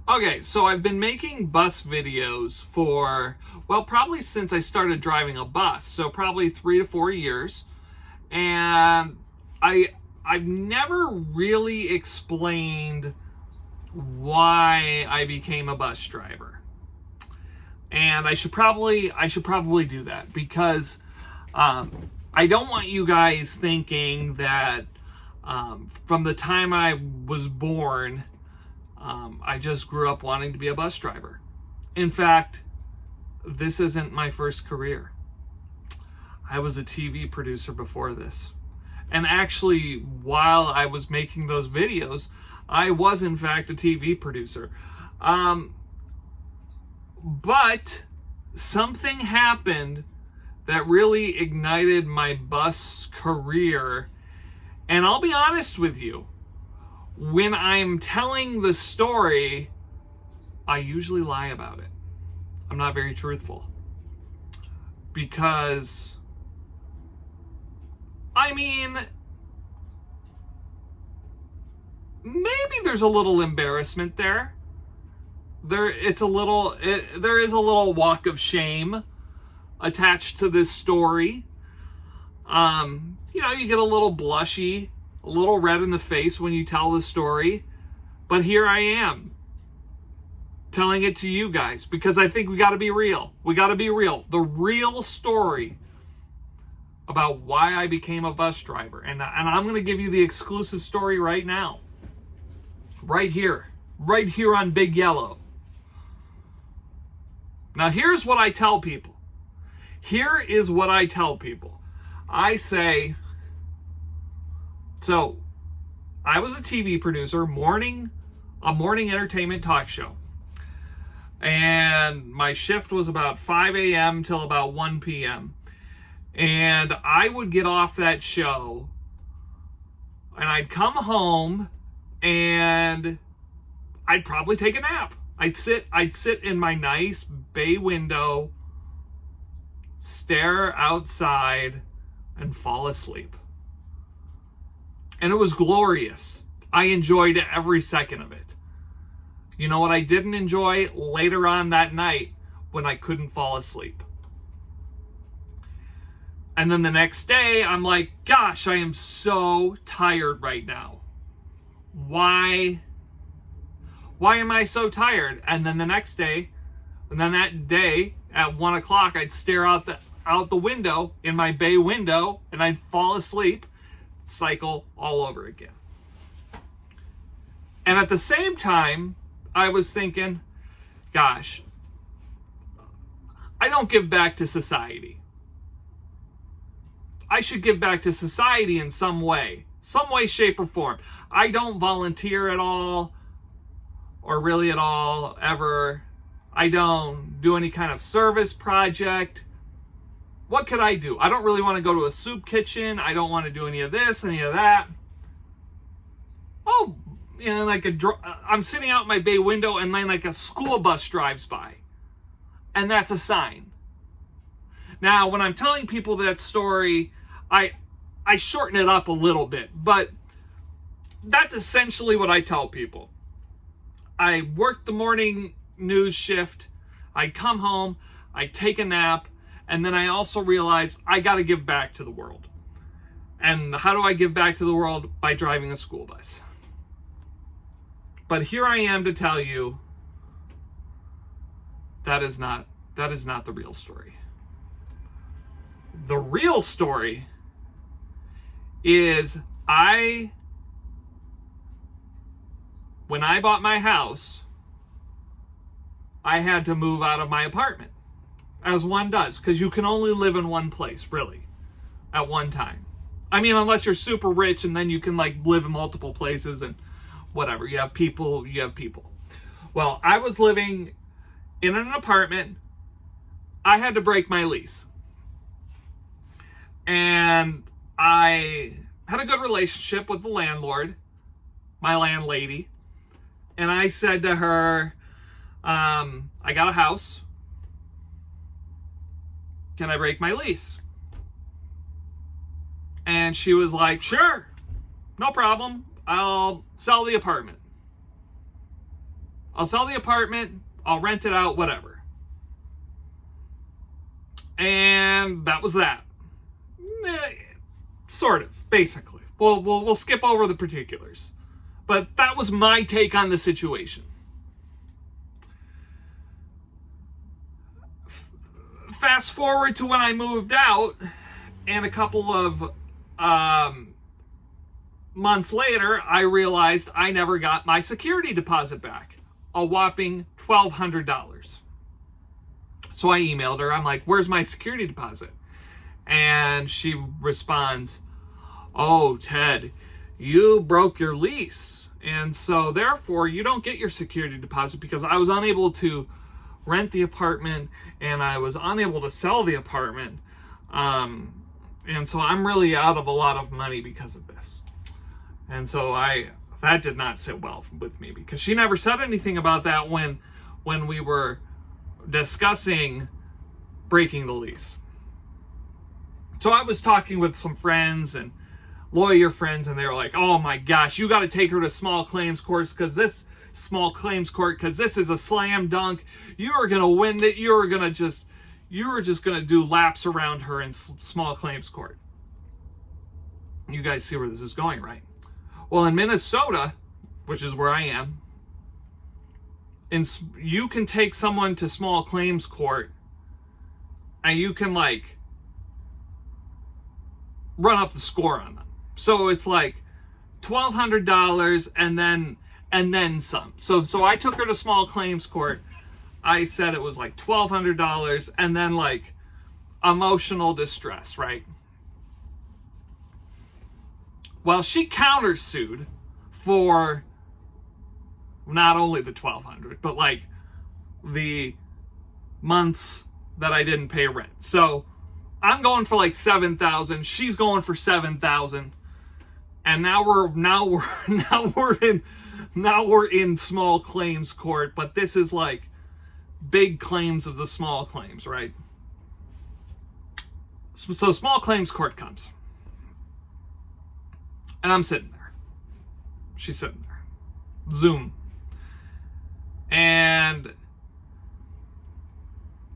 Okay, so I've been making bus videos for, well, probably since I started driving a bus, so probably 3 to 4 years. And I've never really explained why I became a bus driver. And I should probably do that because I don't want you guys thinking that from the time I was born, I just grew up wanting to be a bus driver. In fact, this isn't my first career. I was a TV producer before this. And actually, while I was making those videos, I was in fact a TV producer. But something happened that really ignited my bus career. And I'll be honest with you, when I'm telling the story, I usually lie about it. I'm not very truthful. Because, I mean, maybe there's a little embarrassment there. There is a little walk of shame attached to this story. You get a little blushy, a little red in the face when you tell the story. But here I am, telling it to you guys, because I think we got to be real. We got to be real. The real story about why I became a bus driver. And I'm going to give you the exclusive story right now. Right here on Big Yellow. Now, here's what I tell people. Here is what I tell people. I say, so I was a TV producer, a morning entertainment talk show. And my shift was about 5 a.m. till about 1 p.m. And I would get off that show and I'd come home and I'd probably take a nap. I'd sit in my nice bay window, stare outside, and fall asleep. And it was glorious. I enjoyed every second of it. You know what I didn't enjoy later on that night? When I couldn't fall asleep. And then the next day, I'm like, gosh, I am so tired right now. Why am I so tired? And then the next day, and then that day at 1 o'clock, I'd stare out the window in my bay window and I'd fall asleep, cycle all over again. And at the same time, I was thinking, gosh, I don't give back to society. I should give back to society in some way, shape, or form. I don't volunteer at all, or really at all, ever. I don't do any kind of service project. What could I do? I don't really want to go to a soup kitchen. I don't want to do any of this, any of that. Oh, I'm sitting out my bay window and then like a school bus drives by. And that's a sign. Now, when I'm telling people that story, I shorten it up a little bit, but that's essentially what I tell people. I work the morning news shift, I come home, I take a nap, and then I also realize I got to give back to the world. And how do I give back to the world? By driving a school bus. But here I am to tell you that is not the real story. The real story is when I bought my house, I had to move out of my apartment, as one does, because you can only live in one place, really, at one time. I mean, unless you're super rich, and then you can live in multiple places and whatever. You have people. Well, I was living in an apartment. I had to break my lease. And I had a good relationship with the landlord, my landlady. And I said to her, I got a house. Can I break my lease? And she was like, sure, no problem. I'll sell the apartment. I'll sell the apartment, I'll rent it out, whatever. And that was that. Sort of, basically. We'll skip over the particulars. But that was my take on the situation. Fast forward to when I moved out, and a couple of months later, I realized I never got my security deposit back. A whopping $1,200. So I emailed her. I'm like, where's my security deposit? And she responds, oh, Ted, you broke your lease. And so therefore, you don't get your security deposit because I was unable to rent the apartment and I was unable to sell the apartment. And so I'm really out of a lot of money because of this. And so that did not sit well with me because she never said anything about that when we were discussing breaking the lease. So I was talking with some friends and lawyer friends, and they were like, oh my gosh, you got to take her to small claims court because this is a slam dunk. You are going to win it. You are just going to do laps around her in small claims court. You guys see where this is going, right? Well, in Minnesota, which is where I am, you can take someone to small claims court and you can like run up the score on them. So it's like $1,200 and then some. So I took her to small claims court. I said it was like $1,200 and then like emotional distress, right? Well, she countersued for not only the $1,200, but like the months that I didn't pay rent. So I'm going for like $7,000. She's going for $7,000, and now we're in small claims court. But this is like big claims of the small claims, right? So small claims court comes. And I'm sitting there. She's sitting there. Zoom. And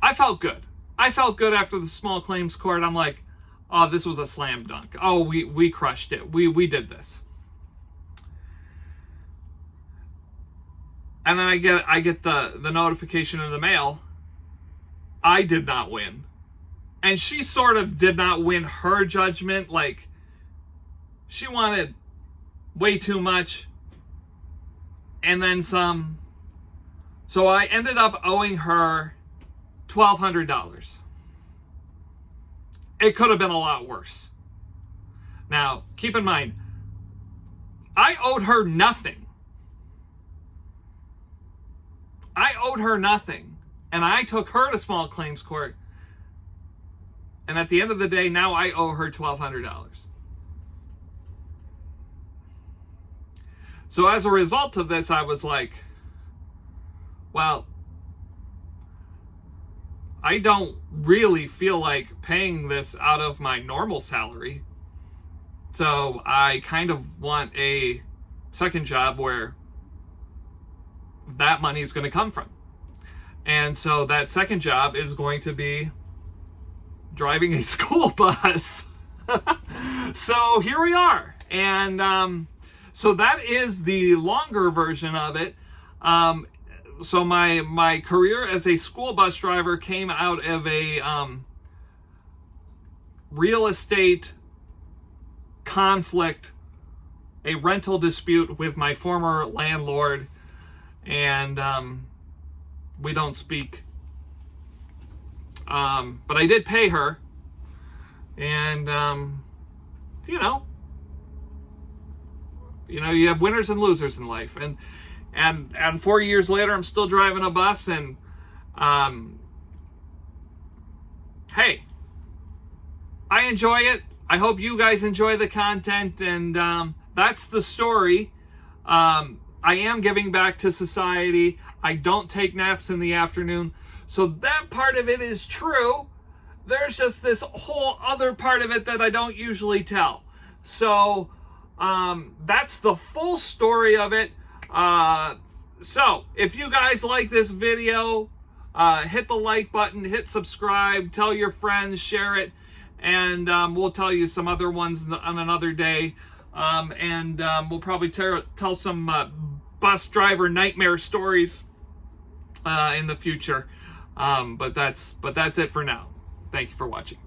I felt good. I felt good after the small claims court. I'm like, oh, this was a slam dunk. Oh, we crushed it. We did this. And then I get the notification in the mail. I did not win. And she sort of did not win her judgment. Like, she wanted way too much and then some. So I ended up owing her $1,200. It could have been a lot worse. Now, keep in mind, I owed her nothing. And I took her to small claims court. And at the end of the day, now I owe her $1,200. So as a result of this, I was like, well, I don't really feel like paying this out of my normal salary. So I kind of want a second job where that money is going to come from. And so that second job is going to be driving a school bus. So here we are. And so that is the longer version of it. So my career as a school bus driver came out of a real estate conflict, a rental dispute with my former landlord, and we don't speak. But I did pay her, and you have winners and losers in life, and 4 years later, I'm still driving a bus, and hey, I enjoy it. I hope you guys enjoy the content, and that's the story. I am giving back to society. I don't take naps in the afternoon, so that part of it is true. There's just this whole other part of it that I don't usually tell. So that's the full story of it. So, if you guys like this video, hit the like button, hit subscribe, tell your friends, share it, and we'll tell you some other ones on another day. We'll probably tell some bus driver nightmare stories in the future. But that's it for now. Thank you for watching.